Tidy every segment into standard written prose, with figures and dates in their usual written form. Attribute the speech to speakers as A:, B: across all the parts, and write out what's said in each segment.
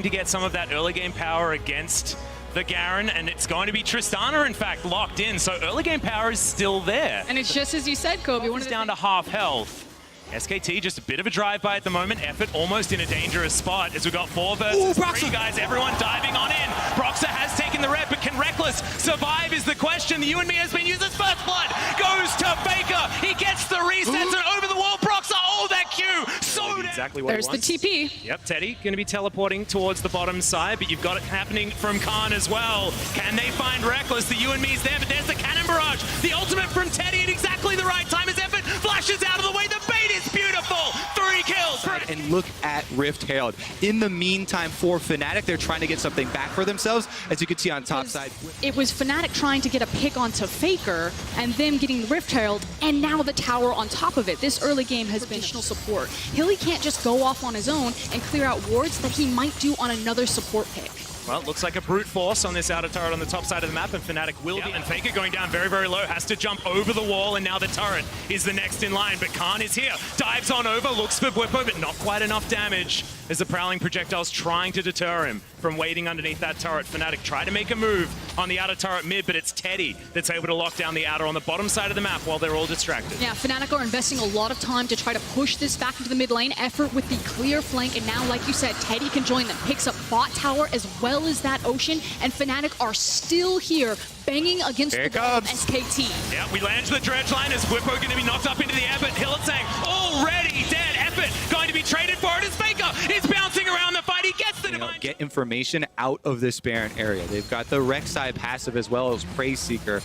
A: to get some of that early game power against the Garen, and it's going to be Tristana, in fact, locked in. So early game power is still there.
B: And it's just as you said, Kobe.
A: One is down to half health. SKT just a bit of a drive-by at the moment. Effort almost in a dangerous spot as we've got 4 versus 3 guys. Everyone diving on in. Broxah has taken the red, but can Reckless survive is the question. The UNB has been used as first blood. Goes to Faker. He gets the resets and over the wall. Broxah, oh, that Q. So exactly what
B: there's the TP.
A: Yep, Teddy going to be teleporting towards the bottom side, but you've got it happening from Khan as well. Can they find Reckless? The UNB's there, but there's the cannon barrage. The ultimate from Teddy at exactly the right time as Effort flashes out of the way. The bait is beautiful. 3 kills.
C: And look at Rift Herald. In the meantime, for Fnatic, they're trying to get something back for themselves, as you can see on top side.
B: It was Fnatic trying to get a pick onto Faker, and them getting the Rift Herald, and now the tower on top of it. This early game has been additional support. Hilly can't just go off on his own and clear out wards that he might do on another support pick.
A: Well, it looks like a brute force on this outer turret on the top side of the map, and Fnatic will be. And Faker going down very, very low, has to jump over the wall, and now the turret is the next in line. But Khan is here, dives on over, looks for Bwipo, but not quite enough damage as the prowling projectiles trying to deter him from waiting underneath that turret. Fnatic try to make a move on the outer turret mid, but it's Teddy that's able to lock down the outer on the bottom side of the map while they're all distracted.
B: Yeah, Fnatic are investing a lot of time to try to push this back into the mid lane. Effort with the clear flank, and now, like you said, Teddy can join them. Picks up bot tower as well as that Ocean, and Fnatic are still here banging against the wall of SKT.
A: Yeah, we land the dredge line as Bwipo going to be knocked up into the air, but Hilletsang already dead. Effort going to be traded for it as Faker is bouncing around the fight. He gets the divine.
C: Get information out of this Baron area. They've got the Rek'Sai passive as well as Praise Seeker.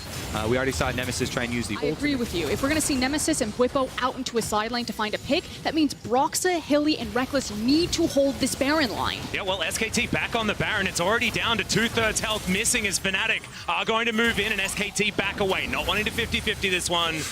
C: We already saw Nemesis try and use the
B: I agree with you. If we're going to see Nemesis and Bwipo out into a side lane to find a pick, that means Broxah, Hilly, and Reckless need to hold this Baron line.
A: Yeah, well, SKT back on the Baron. It's already down to 2/3 health missing as Fnatic are going to move in and SKT back away. Not wanting to 50-50 this one.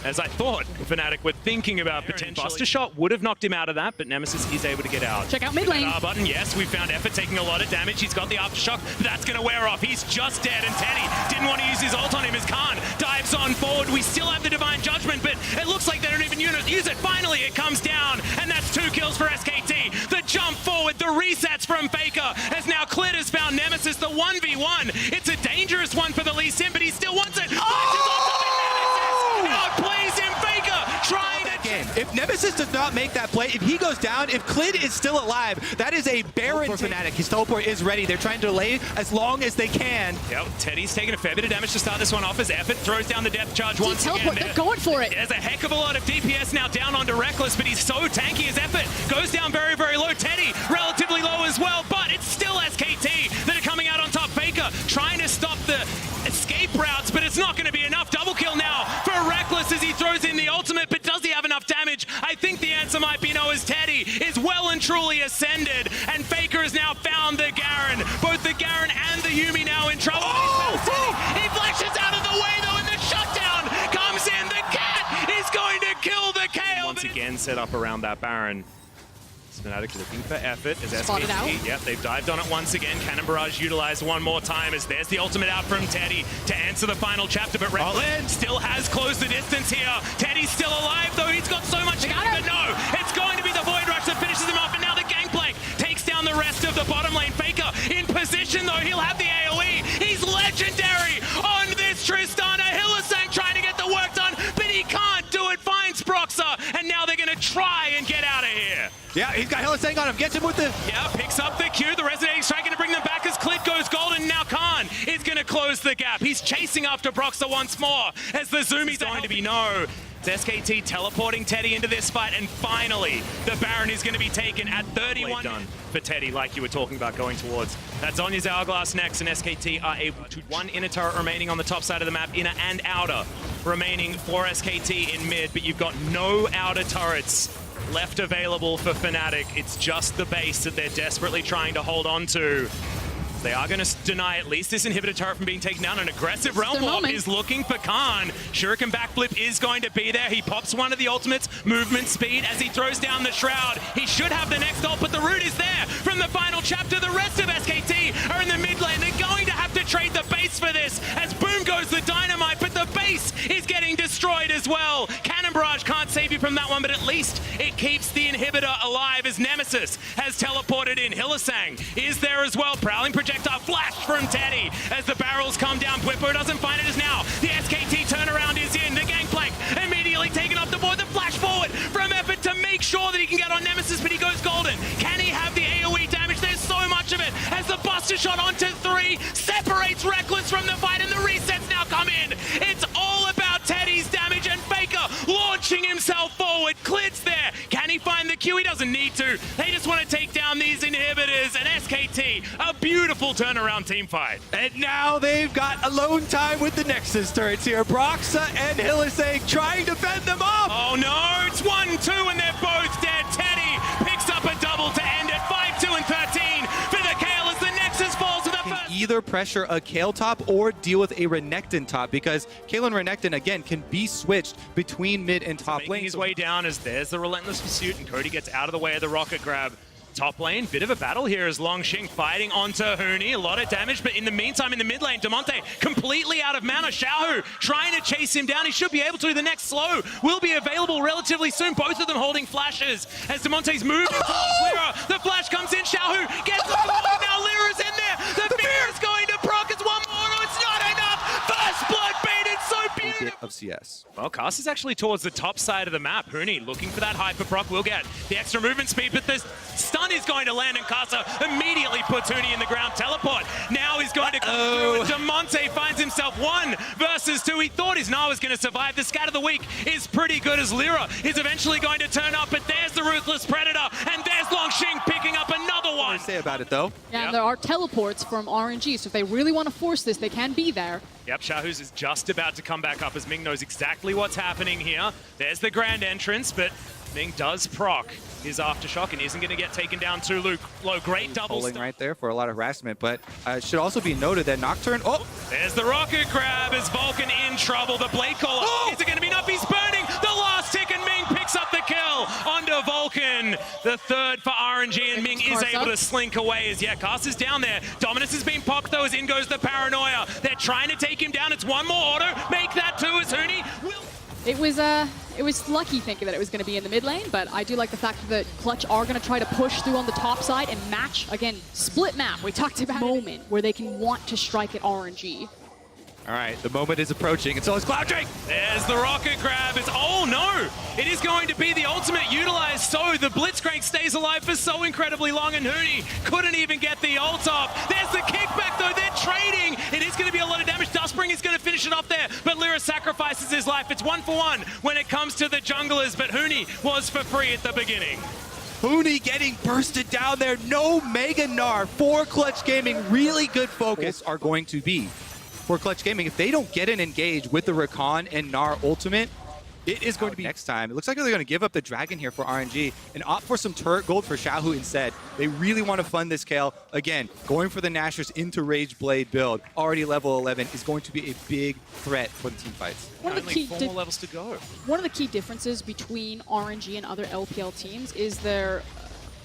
A: As I thought Fnatic were thinking about potentially. Buster shot would have knocked him out of that, but Nemesis is able to get out.
B: Check out mid lane.
A: R button, yes, we found Effort taking a lot of damage. He's got the aftershock, but that's going to wear off. He's just dead, and Teddy didn't want to use his ult on him as Khan dives on forward. We still have the Divine Judgment, but it looks like they don't even use it. Finally, it comes down, and that's 2 kills for SKT. The jump forward, the resets from Faker, as now Clit has found Nemesis, the 1v1. It's a dangerous one for the Lee Sin, but he still wants it. Outplays him, Faker, trying to...
C: If Nemesis does not make that play, if he goes down, if Clid is still alive, that is a Baron for Fnatic. His teleport is ready. They're trying to delay as long as they can.
A: Yep, Teddy's taking a fair bit of damage to start this one off as Effort throws down the depth charge once
B: again.
A: They're
B: going for it.
A: There's a heck of a lot of DPS now down onto Reckless, but he's so tanky as Effort goes down very, very low. Teddy relatively low as well, but it's still SKT that are coming out on top. Faker trying to stop the escape routes, but it's not going to be enough. Double kill now for Reckless as he throws in the ultimate, but does he have enough damage? I think the answer might be no, as Teddy is well and truly ascended, and Faker has now found the Garen. Both the Garen and the Yuumi now in trouble. He flashes out of the way though, and the shutdown comes in. The cat is going to kill the KO. Once again set up around that Baron. Fnatic looking for Effort as SKT. Yep, they've dived on it once again. Cannon Barrage utilized one more time as there's the ultimate out from Teddy to answer the final chapter, but Red still has closed the distance here. Teddy's still alive though, he's got so much health, but no, it's going to be the Void Rush that finishes him off, and now the Gangplank takes down the rest of the bottom lane. Faker in position though, he'll have the AoE. He's legendary on this Tristana. Hillesang trying to get the work done, but he can't do it. Finds Broxah, and now they're going to try and get out of here.
C: Yeah, he's got Hillesang on him. Gets him with the...
A: Yeah, picks up the Q. The Resonating Strike going to bring them back as Clit goes golden. Now Khan is going to close the gap. He's chasing after Broxah once more as the Zoomies going to be no. It's SKT teleporting Teddy into this fight, and finally the Baron is going to be taken at 31. Done for Teddy, like you were talking about going towards. That's Zonya's Hourglass next, and SKT are able to... One inner turret remaining on the top side of the map, inner and outer remaining for SKT in mid, but you've got no outer turrets left available for Fnatic. It's just the base that they're desperately trying to hold on to. They are going to deny at least this inhibitor turret from being taken down. An aggressive Realm Warp is looking for Khan. Shuriken backflip is going to be there. He pops one of the ultimates, movement speed, as he throws down the Shroud. He should have the next ult, but the root is there from the final chapter. The rest of SKT are in the mid lane. They're going to have to trade the base for this, as boom goes the dynamite, but the base is getting destroyed as well. Cannon Barrage can't save you from that one, but at least least it keeps the inhibitor alive as Nemesis has teleported in. Hylissang is there as well. Prowling projectile flash from Teddy as the barrels come down. Bwipo doesn't find it as now. The SKT turnaround is in. The gangplank immediately taken off the board. The flash forward from Effort to make sure that he can get on Nemesis, but he goes golden. Can he have the AoE damage? There's so much of it as the Buster Shot onto 3 separates Reckless from the fight, and the resets now come in. It's all about Teddy's damage and Faker launching himself forward. Klid's there. Can he find the Q? He doesn't need to. They just want to take down these inhibitors, and SKT, a beautiful turnaround team fight.
C: And now they've got alone time with the Nexus turrets here. Broxa and Hylissang trying to fend them off.
A: Oh no, it's 1-2 and they're both dead. Teddy picks up a double to end it. 5-2 and 13 for the Kale as the Nexus falls to the first.
C: Either pressure a Kale top or deal with a Renekton top, because Kale and Renekton, again, can be switched between mid and top
A: Making
C: lane.
A: his way down as there's the Relentless Pursuit, and Cody gets out of the way of the rocket grab. Top lane, bit of a battle here as Longxing fighting onto Huni. A lot of damage, but in the meantime, in the mid lane, Damonte completely out of mana. Xiaohu trying to chase him down. He should be able to. The next slow will be available relatively soon. Both of them holding flashes as Damonte's moving towards Lyra. The flash comes in. Xiaohu gets the ball. Now Lyra's in there. The fear is going to proc. It's one more. No, it's not enough. First blood baited. So beautiful.
C: Of CS.
A: Well, Cast is actually towards the top side of the map. Huni looking for that hyper proc. Will get the extra movement speed, but the stun is going to land, and Casa immediately puts Huni in the ground. Teleport now he's going to come through, and Damonte finds himself 1 versus 2. He thought his Na was going to survive. The scat of the week is pretty good as Lyra is eventually going to turn up, but there's the Ruthless Predator, and there's Longxing picking up another one.
C: What do I say about it, though?
B: Yeah, and there are teleports from RNG, so if they really want to force this, they can be there.
A: Yep, Shahuz is just about to come back up as Ming knows exactly what's happening here. There's the grand entrance, but Ming does proc his Aftershock and isn't going to get taken down too low. Great double
C: Pulling right there for a lot of harassment, but it should also be noted that Nocturne... Oh!
A: There's the rocket grab as Vulcan in trouble. The Blade Caller. Oh! Is it going to be enough? He's burning the last tick, and Ming picks up the kill onto Vulcan. The third for RNG, and Ming is able to slink away as, yeah, Cast is down there. Dominus has been popped, though, as in goes the Paranoia. They're trying to take him down. It's one more auto. Make that 2 as Huni will...
B: It was lucky thinking that it was going to be in the mid lane, but I do like the fact that Clutch are going to try to push through on the top side and match, again, split map. We talked about moment where they can want to strike at RNG.
C: All right, the moment is approaching, and so is Cloud Drake.
A: There's the rocket grab. Oh no! It is going to be the ultimate utilized, so the Blitzcrank stays alive for so incredibly long, and Huni couldn't even get the ult off. There's the kickback, though. They're trading. It is going to be a lot of damage. Dustspring is going to finish it off there, but Lyra sacrifices his life. It's 1 for 1 when it comes to the junglers, but Huni was for free at the beginning.
C: Huni getting bursted down there. No Mega Gnar for Clutch Gaming. Really good focus are going to be for Clutch Gaming. If they don't get an engage with the Rakan and Gnar ultimate, it is going to be next time. It looks like they're going to give up the Dragon here for RNG and opt for some turret gold for Xiaohu instead. They really want to fund this Kale. Again, going for the Nashers into Rage Blade build, already level 11, is going to be a big threat for the team fights.
B: One of the key
A: 4 more levels to go.
B: One of the key differences between RNG and other LPL teams is their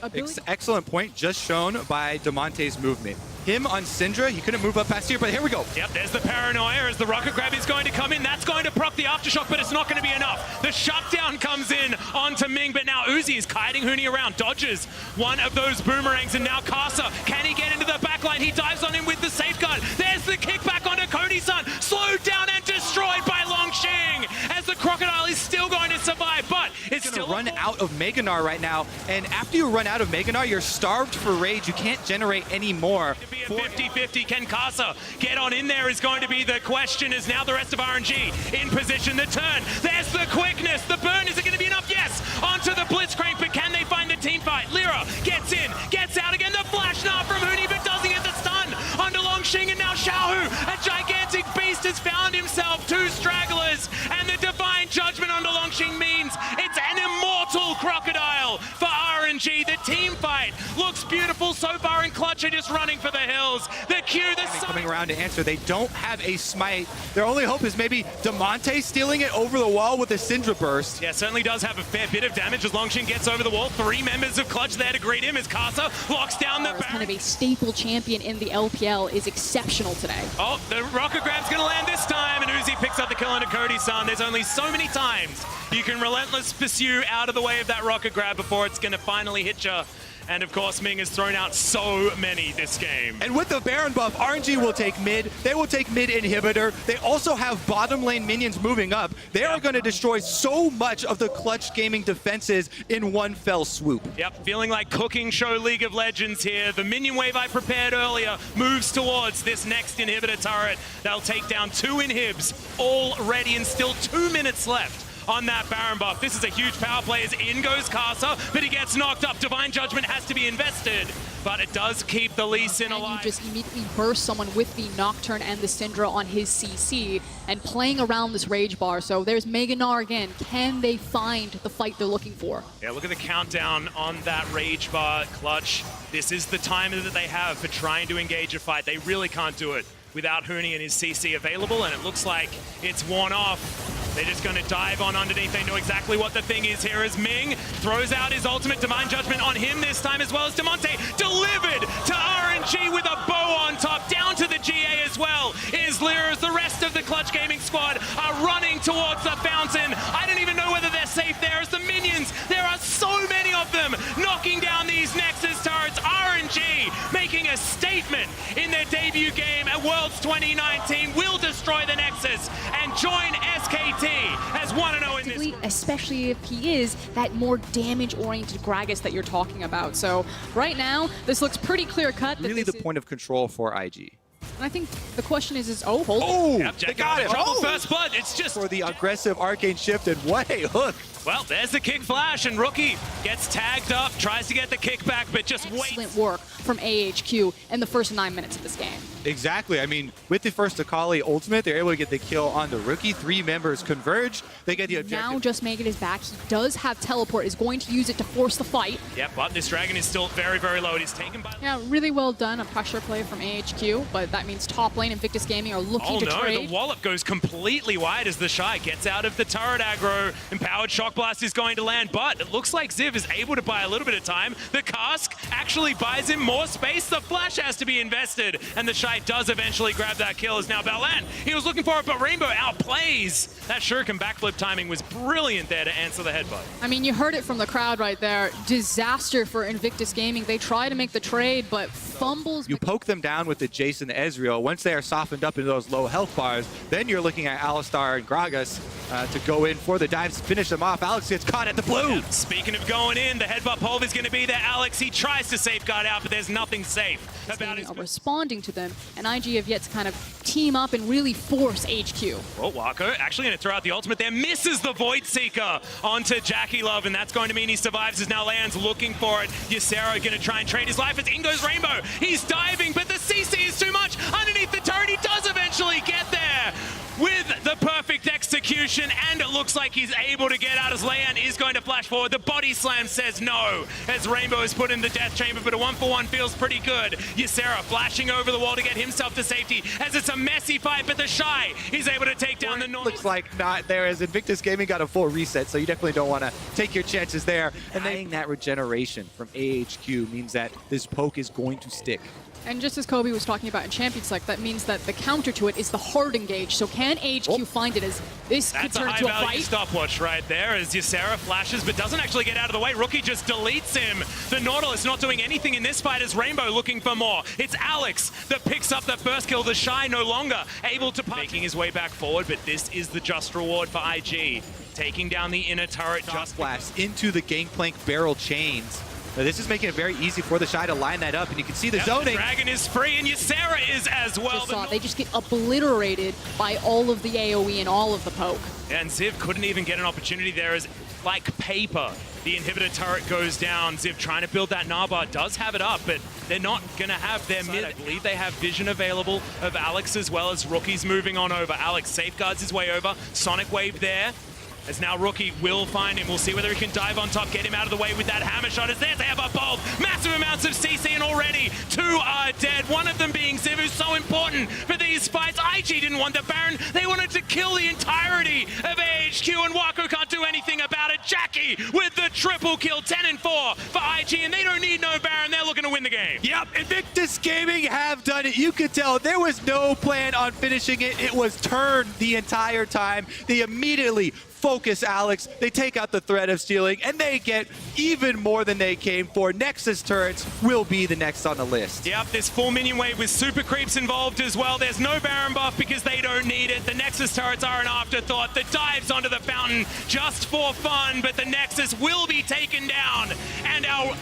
B: ability.
C: Excellent point, just shown by Damonte's movement. Him on Syndra, he couldn't move up past here, but here we go.
A: Yep, there's the Paranoia as the rocket grab is going to come in. That's going to proc the Aftershock, but it's not going to be enough. The shutdown comes in onto Ming, but now Uzi is kiting Huni around, dodges one of those boomerangs, and now Casa, can he get into the backline? He dives on him with the safeguard. There's the kickback onto Cody-san, slowed down and destroyed by Longxing, as the Crocodile is still going to survive, but it's still
C: run out of Mega Gnar right now, and after you run out of Mega Gnar, you're starved for rage. You can't generate any more.
A: 50-50. Can Casa get on in there is going to be the question, as now the rest of RNG in position. The turn, there's the quickness, the burn, is it going to be enough? Yes, onto the Blitzcrank, but can they find the team fight? Lyra gets in, gets out again, the flash now from Huni, but doesn't get the stun onto Longxing, and now Xiaohu, a gigantic beast, has found himself 2 stragglers, and the divine judgment onto Longxing means it's an immortal Crocodile for RNG. The team fight looks beautiful. beautiful so far, and Clutch are just running for the hills. The Q, the
C: coming around to answer. They don't have a smite. Their only hope is maybe Demonte stealing it over the wall with a Syndra burst.
A: Yeah, certainly does have a fair bit of damage as Longshin gets over the wall. 3 members of Clutch there to greet him as Casa locks down the
B: kind of a staple champion in the LPL is exceptional today.
A: Oh, the rocket grab's gonna land this time, and Uzi picks up the kill into Cody-san. There's only so many times you can relentless pursue out of the way of that rocket grab before it's gonna finally hit you. And of course, Ming has thrown out so many this game.
C: And with the Baron buff, RNG will take mid. They will take mid inhibitor. They also have bottom lane minions moving up. They are going to destroy so much of the Clutch Gaming defenses in one fell swoop.
A: Yep, feeling like cooking show League of Legends here. The minion wave I prepared earlier moves towards this next inhibitor turret. They'll take down 2 inhibs already, and still 2 minutes left on that Baron buff. This is a huge power play as in goes Casa, but he gets knocked up. Divine Judgment has to be invested, but it does keep the Lee Sin alive.
B: You just immediately burst someone with the Nocturne and the Syndra on his CC and playing around this Rage Bar. So there's Mega Gnar again. Can they find the fight they're looking for?
A: Yeah, look at the countdown on that Rage Bar. Clutch, this is the time that they have for trying to engage a fight. They really can't do it without Huni and his CC available, and it looks like it's worn off. They're just going to dive on underneath. They know exactly what the thing is here as Ming throws out his ultimate Divine Judgment on him this time, as well as Demonte delivered to RNG with a bow on top. Down to the GA as well is Lyra, as the rest of the Clutch Gaming squad are running towards the fountain. I don't even know whether they're safe there as the minions, there are so many of them knocking down these Nexus turrets. RNG making a statement in their debut game at Worlds 2019 will destroy the Nexus and join SKT as 1-0 in this.
B: Especially if he is that more damage-oriented Gragas that you're talking about. So right now, this looks pretty clear-cut.
C: Really the point of control for IG.
B: And I think the question is hold it.
C: Oh,
A: yep,
C: they got him.
A: Trouble first blood. It's just
C: for the aggressive arcane shift, and what a hook.
A: Well, there's the kick flash, and Rookie gets tagged up, tries to get the kickback, but just waits.
B: Excellent work from AHQ in the first 9 minutes of this game.
C: Exactly. I mean, with the first Akali ultimate, they're able to get the kill on the Rookie. 3 members converge. They get the objective.
B: Now just making his back. He does have teleport, is going to use it to force the fight.
A: Yep, but this dragon is still very, very low. It is taken by...
B: Yeah, really well done. A pressure play from AHQ, but that means top lane and Invictus Gaming are looking to trade.
A: Oh no, the wallop goes completely wide as the Shy gets out of the turret aggro. Empowered Shock Blast is going to land, but it looks like Ziv is able to buy a little bit of time. The cask actually buys him more space. The flash has to be invested, and the Shy does eventually grab that kill as now Balan. He was looking for it, but Rainbow outplays. That Shuriken backflip timing was brilliant there to answer the headbutt.
B: I mean, you heard it from the crowd right there. Disaster for Invictus Gaming. They try to make the trade, but fumbles.
C: You poke them down with the Jason Ezreal. Once they are softened up into those low health bars, then you're looking at Alistar and Gragas to go in for the dives, finish them off. Alex gets caught at the blue.
A: Yeah, speaking of going in, the headbutt pole is going to be there. Alex, he tries to safeguard out, but there's nothing safe about his...
B: responding to them, and IG have yet to kind of team up and really force HQ.
A: Well, Wako actually going to throw out the ultimate there, misses the Void Seeker onto Jackie Love, and that's going to mean he survives as now Leon's looking for it. Ysera going to try and trade his life as in goes Rainbow. He's diving, but the CC is too much. Underneath the turret, he does eventually get there with the perfect execution, and it looks like he's able to get out as Leon is going to flash forward. The body slam says no as Rainbow is put in the death chamber, but a 1-for-1 feels pretty good. Ysera flashing over the wall to get himself to safety as it's a messy fight, but the Shy is able to take down the North.
C: Looks like not there as Invictus Gaming got a full reset, so you definitely don't want to take your chances there. And then that regeneration from AHQ means that this poke is going to stick.
B: And just as Kobe was talking about in Champions Select, that means that the counter to it is the hard engage. So can HQ find it as this could turn into a fight?
A: That's a high-value stopwatch right there as Ysera flashes but doesn't actually get out of the way. Rookie just deletes him. The Nautilus not doing anything in this fight as Rainbow looking for more. It's Alex that picks up the first kill. The Shy no longer able to making his way back forward, but this is the just reward for IG. Taking down the inner turret. Just
C: blast into the Gangplank barrel chains. Now, this is making it very easy for the Shy to line that up, and you can see the zoning.
A: The Dragon is free, and Ysera is as well.
B: They just get obliterated by all of the AoE and all of the poke.
A: And Ziv couldn't even get an opportunity there as, like paper, the inhibitor turret goes down. Ziv trying to build that Narbar, does have it up, but they're not going to have their mid. I believe they have vision available of Alex as well as Rookie's moving on over. Alex safeguards his way over. Sonic Wave there. As now Rookie will find him. We'll see whether he can dive on top, get him out of the way with that hammer shot. As there's a bolt. Massive amounts of CC, and already 2 are dead. One of them being Ziv, who's so important for these fights. IG didn't want the Baron. They wanted to kill the entirety of AHQ, and Waco can't do anything about it. Jackie with the triple kill, 10 and 4 for IG, and they don't need no Baron. They're looking to win the game.
C: Yep, Invictus Gaming have done it. You could tell there was no plan on finishing it. It was turned the entire time. They immediately focus Alex. They take out the threat of stealing, and they get even more than they came for. Nexus turrets will be the next on the list.
A: Yep, this full minion wave with super creeps involved as well. There's no Baron buff because they don't need it. The Nexus turrets are an afterthought. The dives onto the fountain just for fun, but the Nexus will be taken down. And our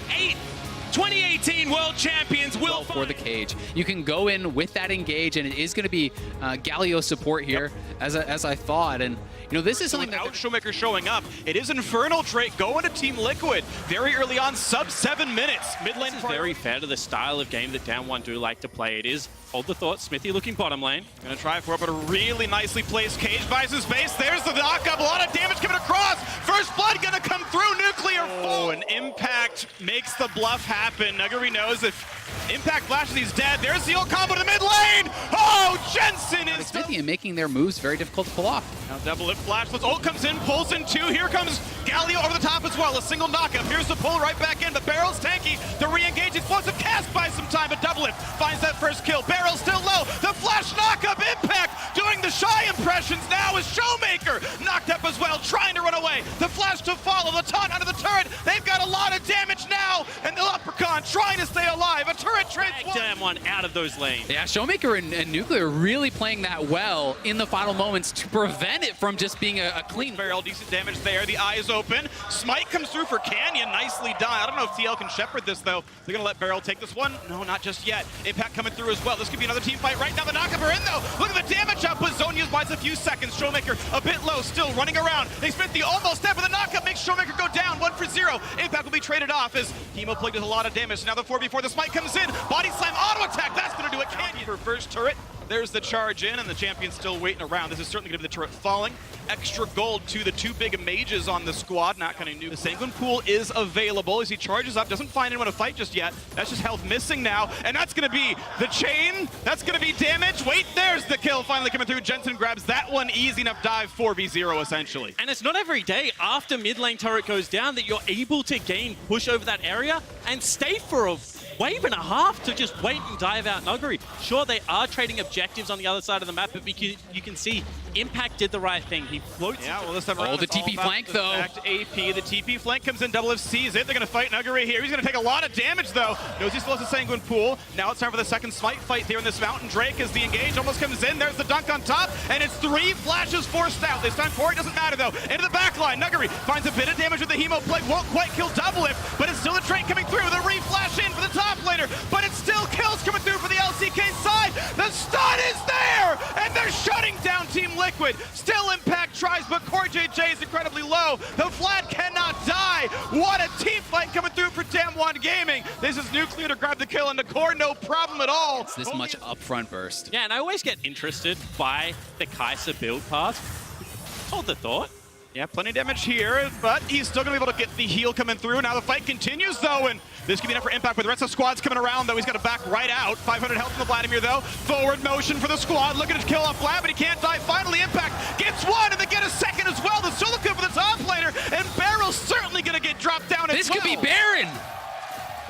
A: 2018 World Champions will
D: for the cage. You can go in with that engage, and it is going to be Galio support here, as I thought. And you know, this is something
E: without Showmaker showing up. It is Infernal Drake going to Team Liquid very early on, sub 7 minutes. Mid lane
F: is very fair to the style of game that Down 1 do like to play. It is, hold the thought, Smithy looking bottom lane.
E: Gonna try for it, but a really nicely placed cage buys his base. There's the knock-up, a lot of damage coming across. First blood gonna come through, nuclear full. And Impact makes the bluff happen. Nuguri knows if Impact flashes, he's dead. There's the ult combo to the mid lane. Oh, Jensen is
D: Smithy and making their moves very difficult to pull off.
E: Now double it flashless. Ult comes in, pulls in 2. Here comes Galio over the top as well. A single knockup. Here's the pull right back in, but Barrel's tanky. The re-engage, explosive cast buys some time, but double it finds that first kill. Barrel's still low. The flash knockup. Impact doing the shy impressions now is Showmaker knocked up as well, trying to run away. The flash to follow. The taunt under the turret. They've got a lot of damage now, and the Leprechaun trying to stay alive. A turret trades
F: Damn one out of those lanes.
D: Yeah, Showmaker and Nuclear really playing that well in the final moments to prevent it from just being a clean.
E: Barrel, decent damage there. The eyes open. Smite comes through for Canyon. Nicely done. I don't know if TL can shepherd this, though. They're going to let Barrel take this one. No, not just yet. Impact coming through as well. This could be another team fight right now. The knockup are in, though. Look at the damage output. Zonia's buys a few seconds. Showmaker a bit low, still running around. They spent the almost step with the knockup. Makes Showmaker go down 1 for 0. Impact will be traded off as Hemo Plague does a lot of damage. Now the 4v4. The Smite comes in. Body slam, auto attack. That's going to do it. Canyon for first turret. There's the charge in, and the champion's still waiting around. This is certainly going to be the turret falling. Extra gold to the 2 big mages on the squad. Not going to new. The Sanguine Pool is available as he charges up. Doesn't find anyone to fight just yet. That's just health missing now, and that's going to be the chain. That's going to be damage. Wait, there's the kill finally coming through. Jensen grabs that one. Easy enough dive, 4v0 essentially.
F: And it's not every day after mid lane turret goes down that you're able to gain push over that area and stay for a wave and a half to just wait and dive out Nuguri. Sure, they are trading objectives on the other side of the map, but you can see Impact did the right thing. He floats.
E: Yeah, well, this time around,
D: the TP flank, though.
E: Back to AP. The TP flank comes in. Double F sees it. They're going to fight Nuguri here. He's going to take a lot of damage, though. Knows he still has a Sanguine Pool. Now it's time for the second Smite fight here in this mountain. Drake as the engage almost comes in. There's the dunk on top, and it's 3 flashes forced out. This time for it doesn't matter, though. Into the back line. Nuguri finds a bit of damage with the Hemo Plague. Won't quite kill Double F, but it's still a Drake coming through. The re-flash in for the top laner, but it's still kills coming through for the LCK side. The stun is there, and they're shutting down Team Liquid. Still Impact tries, but Core JJ is incredibly low. The Vlad cannot die. What a team fight coming through for Damn One Gaming. This is Nuclear to grab the kill, and the Core, no problem at all.
D: It's this much upfront burst.
F: Yeah, and I always get interested by the Kai'Sa build path. Hold the thought.
E: Yeah, plenty of damage here, but he's still going to be able to get the heal coming through. Now the fight continues, though, and this could be enough for Impact, but the rest of the squad's coming around, though. He's got to back right out. 500 health from the Vladimir, though. Forward motion for the squad. Looking to kill off Vlad, but he can't die. Finally, Impact gets one, and they get a second as well. The Silica for the top laner, and Barrel's certainly going to get dropped down as well.
D: This could be Baron.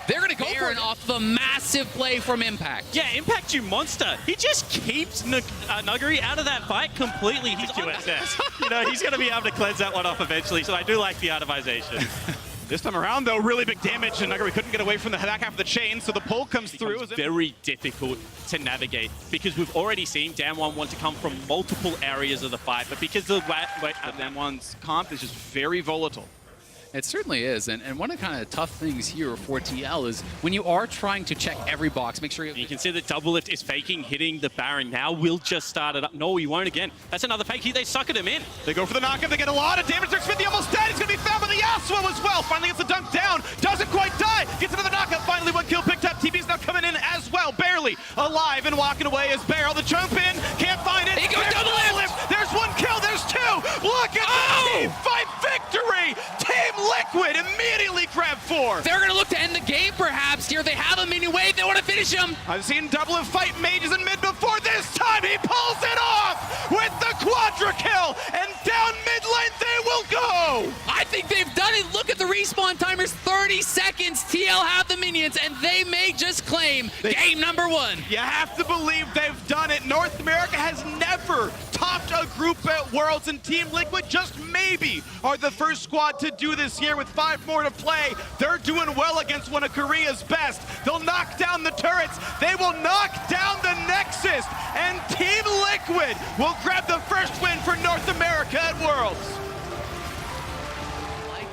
D: They're going to go for it off the massive play from Impact.
F: Yeah, Impact, you monster. He just keeps Nuguri out of that fight completely. He's on you know, he's going to be able to cleanse that one off eventually, so I do like the itemization.
E: This time around, though, really big damage, and Nuguri couldn't get away from the back half of the chain, so the pull comes through.
F: It's very difficult to navigate because we've already seen Damn One want to come from multiple areas of the fight, but because the
E: Damn One's comp is just very volatile.
D: It certainly is, and one of the kind of tough things here for TL is when you are trying to check every box, make sure
F: you can see that Double Lift is faking, hitting the Baron. Now we'll just start it up. No, he won't again. That's another fake. They suckered him in.
E: They go for the knockup. They get a lot of damage. There's Smithy almost dead. He's going to be found by the Yasuo as well. Finally gets the dunk down. Doesn't quite die. Gets another knockup. Finally, one kill picked up. TB's now coming in as well. Barely alive and walking away as Barrel. The jump in. Can't find it.
D: He goes double lift.
E: There's one kill. There's 2. Look at the team fight.
D: finish him.
E: I've seen double of fight mages in mid before. This time he pulls it off with the quadra kill, and down mid lane they will go.
D: I think they've done it. Look at the respawn timers, 30 seconds. TL have the minions, and they may just claim game number 1.
E: You have to believe they've done it. North America has never topped a group at Worlds, and Team Liquid just maybe are the first squad to do this here with 5 more to play. They're doing well against one of Korea's best. They'll knock down the turrets. They will knock down the Nexus, and Team Liquid will grab the first win for North America at Worlds.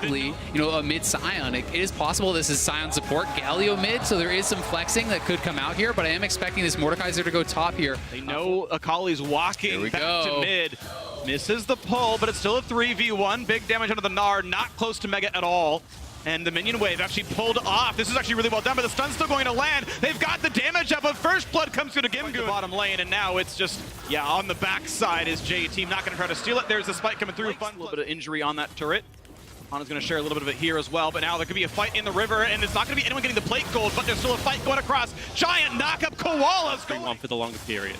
D: You know, a mid Sion, it is possible this is Sion support, Galio mid, so there is some flexing that could come out here, but I am expecting this Mordekaiser to go top here.
E: They know Akali's walking back to mid. Misses the pull, but it's still a 3v1. Big damage under the Gnar, not close to Mega at all. And the minion wave actually pulled off. This is actually really well done, but the stun's still going to land. They've got the damage up, but first blood comes through to Gimgoon. Bottom lane, and now it's just, yeah, on the backside is J Team not going to try to steal it. There's a spike coming through. Fun, a little bit of injury on that turret. Hana's going to share a little bit of it here as well, but now there could be a fight in the river, and it's not going to be anyone getting the plate gold, but there's still a fight going across. Giant knock-up, Koala's going.
F: One for the longer period.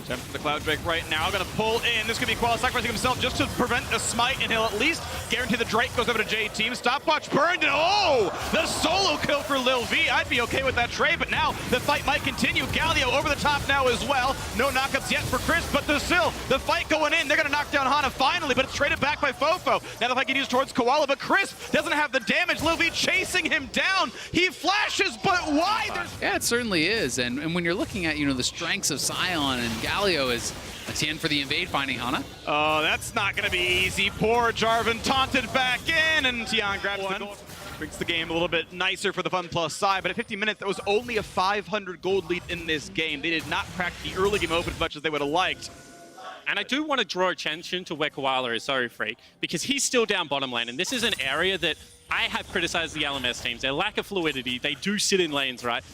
E: Attempt for the Cloud Drake right now, going to pull in. This could be Koala sacrificing himself just to prevent a smite, and he'll at least guarantee the Drake goes over to J Team. Stopwatch burned, and oh! The solo kill for Lil V. I'd be okay with that trade, but now the fight might continue. Galio over the top now as well. No knockups yet for Chris, but still, the fight going in. They're going to knock down Hana finally, but it's traded back by Fofo. Now the fight can use towards Koala, but Chris doesn't have the damage. Lil V chasing him down. He flashes, but why?
D: Yeah, it certainly is, and when you're looking at, you know, the strengths of Sion and Galio is a Tien for the invade finding Hana.
E: Oh, that's not going to be easy. Poor Jarvan taunted back in, and Tian grabs the gold. Brings the game a little bit nicer for the Fun Plus side, but at 50 minutes, that was only a 500 gold lead in this game. They did not crack the early game open as much as they would have liked.
F: And I do want to draw attention to where Koala is, sorry, Freak, because he's still down bottom lane, and this is an area that I have criticized the LMS teams. Their lack of fluidity, they do sit in lanes, right?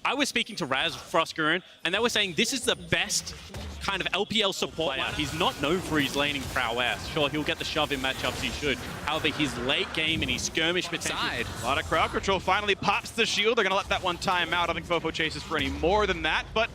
F: I was speaking to Raz Frostgurun, and they were saying this is the best kind of LPL support player. He's not known for his laning prowess. Sure, he'll get the shove in matchups, he should. However, his late game and his skirmish potential.
E: A lot of crowd control. Finally pops the shield. They're going to let that one time out. I don't think Fofo chases for any more than that, but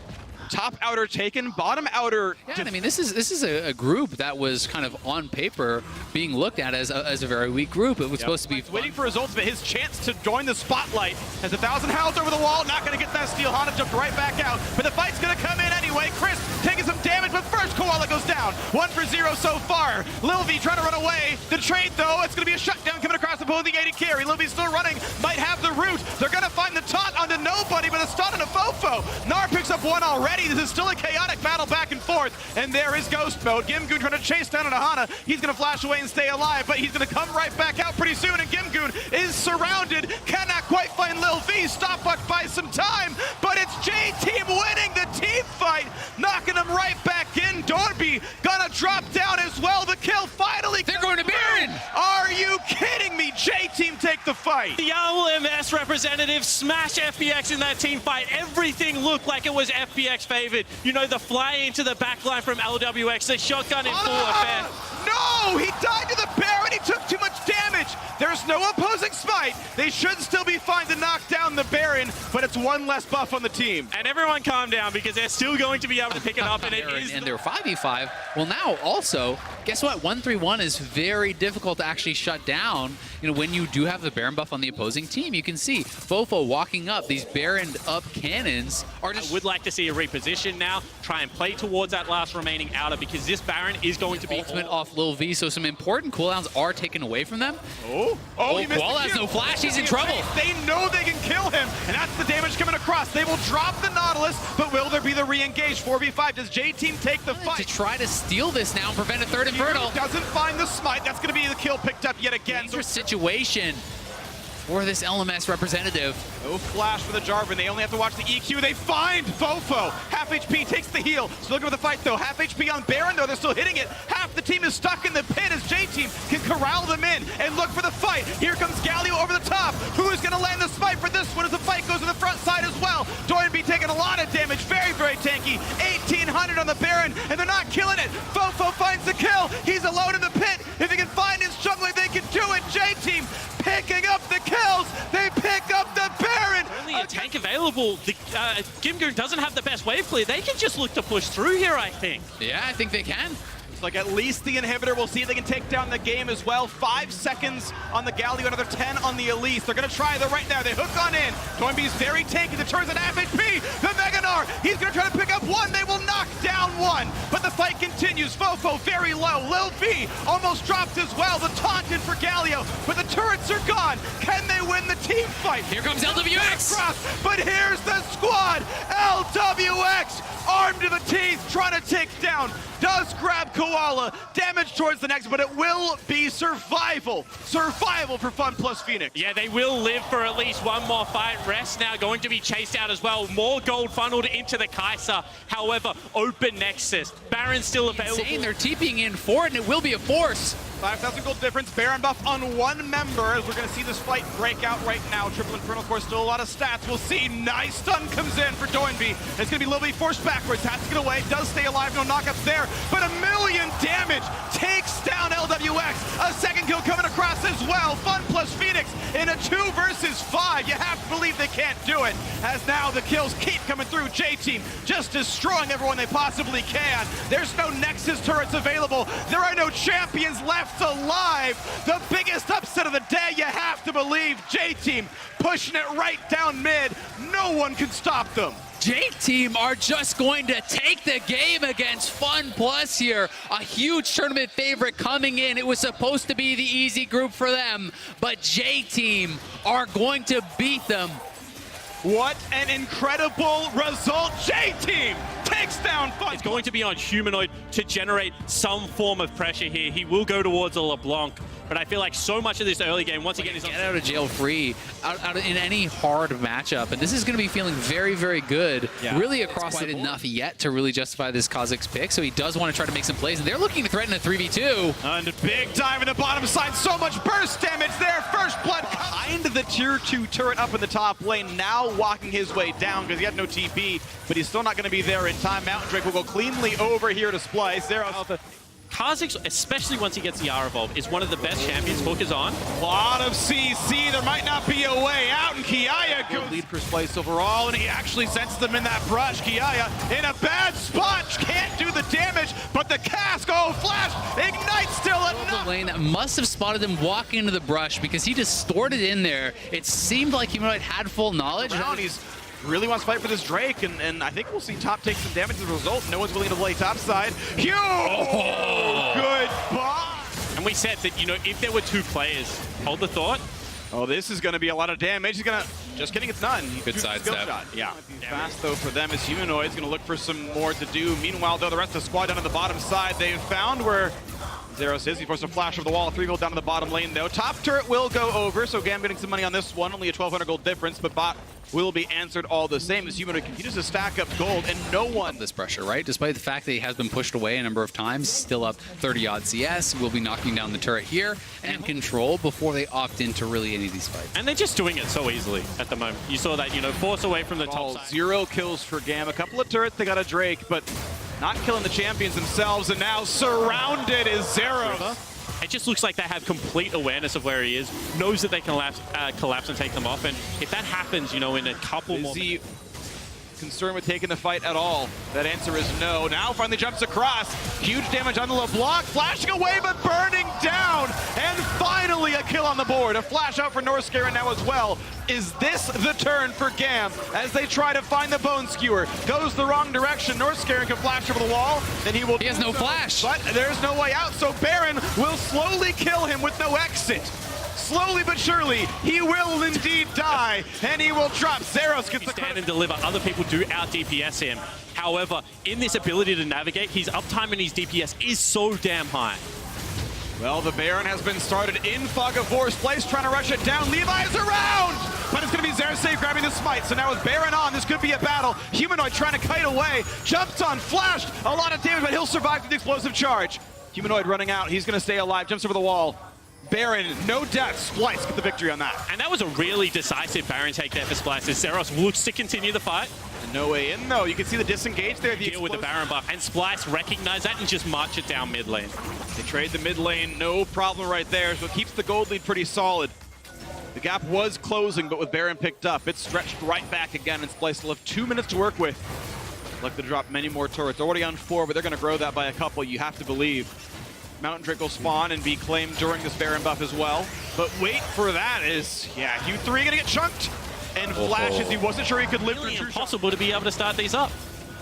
E: top outer taken, bottom outer.
D: Yeah, I mean, this is a group that was kind of on paper being looked at as a very weak group. It was supposed to be
E: waiting for his ultimate, his chance to join the spotlight. Has 1,000 howls over the wall, not going to get that steal. Hana jumped right back out, but the fight's going to come in anyway. Chris taking some damage, but first Koala goes down. 1 for 0 so far. Lil V trying to run away. The trade though, it's going to be a shutdown coming across the opposing AD carry. Lil V still running, might have the root. They're going to find the taunt onto nobody, but a stun on a Fofo. Gnar picks up one already. This is still a chaotic battle back and forth, and there is Ghost Mode. Gimgoon trying to chase down into Hana. He's going to flash away and stay alive, but he's going to come right back out pretty soon, and Gimgoon is surrounded. Cannot quite find Lil V. Stopwatch buys some time, but it's J Team winning the team fight, knocking him right back in. Dorby gonna drop down as well. The kill finally.
D: They're going to Baron.
E: Are you kidding me? J Team take the fight.
F: The LMS representatives smash FPX in that team fight. Everything looked like it was FPX favored. You know, the fly into the backline from LWX, the shotgun in full effect.
E: No, he died to the Baron. He took too much damage. There's no opposing smite. They should still be fine to knock down the Baron, but it's one less buff on the team.
F: And everyone calm down, because they're still going to be able to pick it up, and it is.
D: And they're 5v5. Well, now also, guess what? 1-3-1 is very difficult to actually shut down. You know, when you do have the Baron buff on the opposing team, you can see Fofo walking up. These Baron up cannons are just.
F: I would like to see a reposition now. Try and play towards that last remaining outer, because this Baron is going to be
D: ultimate off Lil V. So some important cooldowns are taken away from them.
E: Oh, he missed
D: Koala has no flash. He's in trouble.
E: They know they can kill him, and that's the damage coming across. They will drop the Nautilus, but will there be the re-engage? 4v5. Does J Team take the fight?
D: To try to steal this now and prevent a third Infernal.
E: Doesn't find the smite. That's going to be the kill picked up yet again.
D: Dangerous situation for this LMS representative.
E: No flash for the Jarvan. They only have to watch the EQ. They find Fofo. Half HP takes the heal. Still looking for the fight though. Half HP on Baron though. They're still hitting it. Half the team is stuck in the pit as J Team can corral them in and look for the fight. Here comes Galio over the top. Who is going to land the smite for this one as the fight goes to the front side as well? Doranby taking a lot of damage. Very, very tanky. 1,800 on the Baron, and they're not killing it. Fofo finds the kill. He's alone in the pit. If he can find his jungler, they can do it. J Team picking up the kills. They pick up the Baron.
F: Only a tank available comfortable. Gimgoon doesn't have the best wave clear. They can just look to push through here, I think.
D: Yeah, I think they can.
E: It's like at least the inhibitor. We'll see if they can take down the game as well. 5 seconds on the Galio, another 10 on the Elise. They're going to try though right now. They hook on in. Toynbee's very tanky. The turns at FHP. The Meganar. He's going to try to pick up one. They will knock down one. But the fight continues. Fofo very low. Lil V almost dropped as well. The taunted for Galio. But the turrets are gone. Can they win the team fight?
D: Here comes LWX.
E: But here's the squad. LWX armed to the teeth trying to take down. Does grab Koala. Damage towards the next, but it will be survival. Survival for Fun plus Phoenix.
F: Yeah, they will live for at least one more fight. Rest now going to be chased out as well. More gold funneled into the Kai'Sa. However, open Nexus. Baron's still available.
D: Insane. They're TPing in for it, and it will be a force.
E: 5,000 gold difference. Baron buff on one member as we're going to see this fight break out right now. Triple Infernal, of course, still a lot of stats. We'll see. Nice stun comes in for Toynbee. It's going to be Lil B forced backwards. Has to get away. Does stay alive. No knockups there. But 1,000,000 damage takes down LWX. A second kill coming across as well. Fun plus Phoenix in a 2 versus 5. You have to believe they can't do it. As now the kills keep coming through. J-Team just destroying everyone they possibly can. There's no Nexus turrets available. There are no champions left alive. The biggest upset of the day, you have to believe. J-Team pushing it right down mid. No one can stop them.
D: J-Team are just going to take the game against Fun Plus here. A huge tournament favorite coming in. It was supposed to be the easy group for them, but J-Team are going to beat them.
E: What an incredible result. J-Team takes down Fun.
F: It's going to be on Humanoid to generate some form of pressure here. He will go towards a LeBlanc, but I feel like so much of this early game, once again, is
D: get out of jail free out in any hard matchup, and this is going to be feeling very, very good.
E: Yeah.
D: Really across the board. Enough yet to really justify this Kha'Zix pick, so he does want to try to make some plays, and they're looking to threaten a 3v2.
E: And a big dive in the bottom side. So much burst damage there. First blood behind the tier 2 turret up in the top lane. Now walking his way down because he had no TP, but he's still not going to be there in time. Mountain Drake will go cleanly over here to Splice. There
F: Kha'Zix, especially once he gets the R Evolve, is one of the best champions Hook is on.
E: A lot of CC. There might not be a way out, and Kiaya goes lead for Splice overall, and he actually sends them in that brush. Kiaya in a bad spot. Can't do the damage, but the cask, oh, flash, ignite still enough.
D: The lane that must have spotted him walking into the brush because he distorted in there. It seemed like he might had full knowledge.
E: He's really wants to fight for this Drake, and I think we'll see top take some damage as a result. No one's willing to play top side. Huge! Oh. Goodbye!
F: And we said that, you know, if there were 2 players, hold the thought.
E: Oh, this is going to be a lot of damage. He's going to... Just kidding, it's none.
D: Good sidestep.
E: Yeah. Fast, though, for them as Humanoid's going to look for some more to do. Meanwhile, though, the rest of the squad down on the bottom side, they've found where Zeros is. He forced a flash over the wall. 3 gold down to the bottom lane, though. Top turret will go over, so Gam getting some money on this one. Only a 1,200 gold difference, but bot will be answered all the same as Humanoid continues to stack up gold, and no one...
D: This pressure, right? Despite the fact that he has been pushed away a number of times, still up 30-odd CS, will be knocking down the turret here and control before they opt into really any of these fights.
F: And they're just doing it so easily at the moment. You saw that, you know, force away from the top side.
E: 0 kills for Gam. A couple of turrets, they got a Drake, but not killing the champions themselves, and now surrounded is Zero.
F: It just looks like they have complete awareness of where he is, knows that they can collapse and take them off, and if that happens, you know, in a couple more...
E: Is he concerned with taking the fight at all? That answer is no. Now finally jumps across. Huge damage on the LeBlanc, flashing away but burning down, and finally a kill on the board. A flash out for Northscarin now as well. Is this the turn for Gam as they try to find the Bone Skewer? Goes the wrong direction. Northscarin can flash over the wall, then he will...
D: He has no flash.
E: But there's no way out, so Baron will slowly kill him with no exit. Slowly but surely, he will indeed die, and he will drop. Zeros gets the
F: stand and deliver. Other people do out DPS him. However, in this ability to navigate, his uptime and his DPS is so damn high.
E: Well, the Baron has been started in Fog of War's place, trying to rush it down. Levi is around, but it's going to be Xerasafe grabbing the smite. So now with Baron on, this could be a battle. Humanoid trying to kite away, jumps on, flashed, a lot of damage, but he'll survive with the explosive charge. Humanoid running out, he's going to stay alive, jumps over the wall. Baron, no death. Splice get the victory on that.
F: And that was a really decisive Baron take there for Splice. As Zeros looks to continue the fight.
E: And no way in, though. You can see the disengage there.
F: Deal with the Baron buff. And Splice recognize that and just march it down mid lane.
E: They trade the mid lane, no problem right there. So it keeps the gold lead pretty solid. The gap was closing, but with Baron picked up, it stretched right back again, and Splice will have 2 minutes to work with. Look to drop many more turrets. Already on 4, but they're going to grow that by a couple, you have to believe. Mountain Drake will spawn and be claimed during this Baron buff as well. But wait for that is, yeah, Q3 going to get chunked. And flashes, he wasn't sure he could live
F: Really
E: through true
F: impossible to be able to start these up.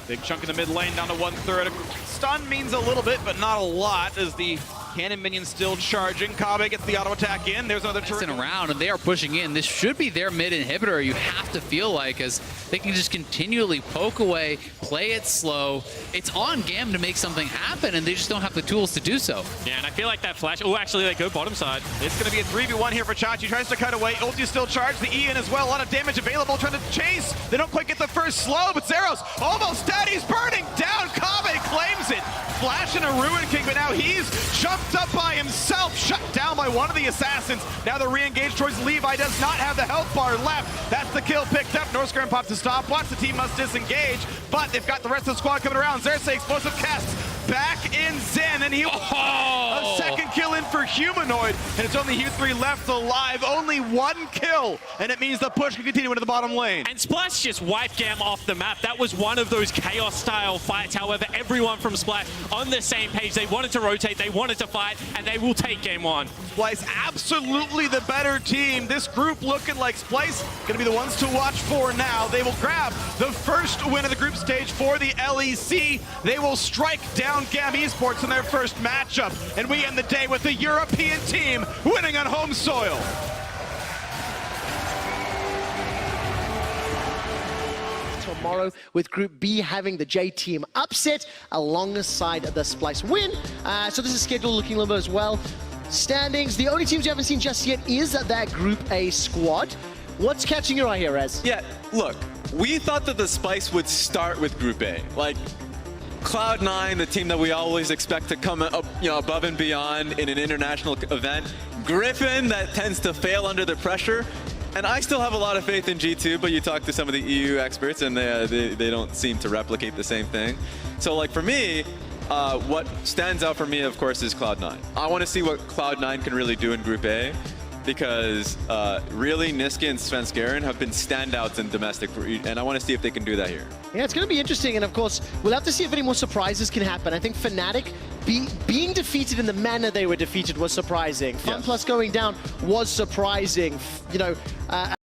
E: Big chunk in the mid lane, down to 1/3. Stun means a little bit, but not a lot, as the cannon minion still charging. Kabe gets the auto attack in. There's another turret.
D: Around, and they are pushing in. This should be their mid inhibitor, you have to feel like, as they can just continually poke away, play it slow. It's on Gam to make something happen, and they just don't have the tools to do so.
F: Yeah, and I feel like that flash. Oh, actually, they go bottom side.
E: It's going to be a 3v1 here for Chachi. Tries to cut away. Ulti still charged. The E in as well. A lot of damage available. Trying to chase. They don't quite get the first slow, but Zeros almost dead. He's burning down. Kabe claims it. Flash and a Ruin King, but now he's jumped up by himself. Shut down by one of the assassins. Now the re-engage towards Levi does not have the health bar left. That's the kill picked up. Northscram pops a stopwatch. The team must disengage, but they've got the rest of the squad coming around. Xerxes explosive casts back in Zen, and he a second kill in for Humanoid, and it's only Q3 left alive. Only 1 kill, and it means the push can continue into the bottom lane.
F: And Splash just wiped Gam off the map. That was one of those chaos-style fights. However, everyone from Splash on the same page. They wanted to rotate, they wanted to fight, and they will take game 1.
E: Splice absolutely the better team. This group looking like Splice going to be the ones to watch for now. They will grab the first win of the group stage for the LEC. They will strike down Gam Esports in their first matchup, and we end the day with the European team winning on home soil.
G: Tomorrow, with Group B having the J team upset alongside the Splice win. So this is scheduled looking a little bit as well. Standings, the only teams you haven't seen just yet is that Group A squad. What's catching your eye here, Rez?
H: Yeah, look, we thought that the Splice would start with Group A. Like, Cloud9, the team that we always expect to come up, above and beyond in an international event. Griffin, that tends to fail under the pressure. And I still have a lot of faith in G2, but you talk to some of the EU experts and they don't seem to replicate the same thing. So like for me, what stands out for me, of course, is Cloud9. I want to see what Cloud9 can really do in Group A, because really Niska and Svenskeren have been standouts in domestic, and I want to see if they can do that here.
G: Yeah, it's going to be interesting, and of course, we'll have to see if any more surprises can happen. I think Fnatic being defeated in the manner they were defeated was surprising. FunPlus going down was surprising.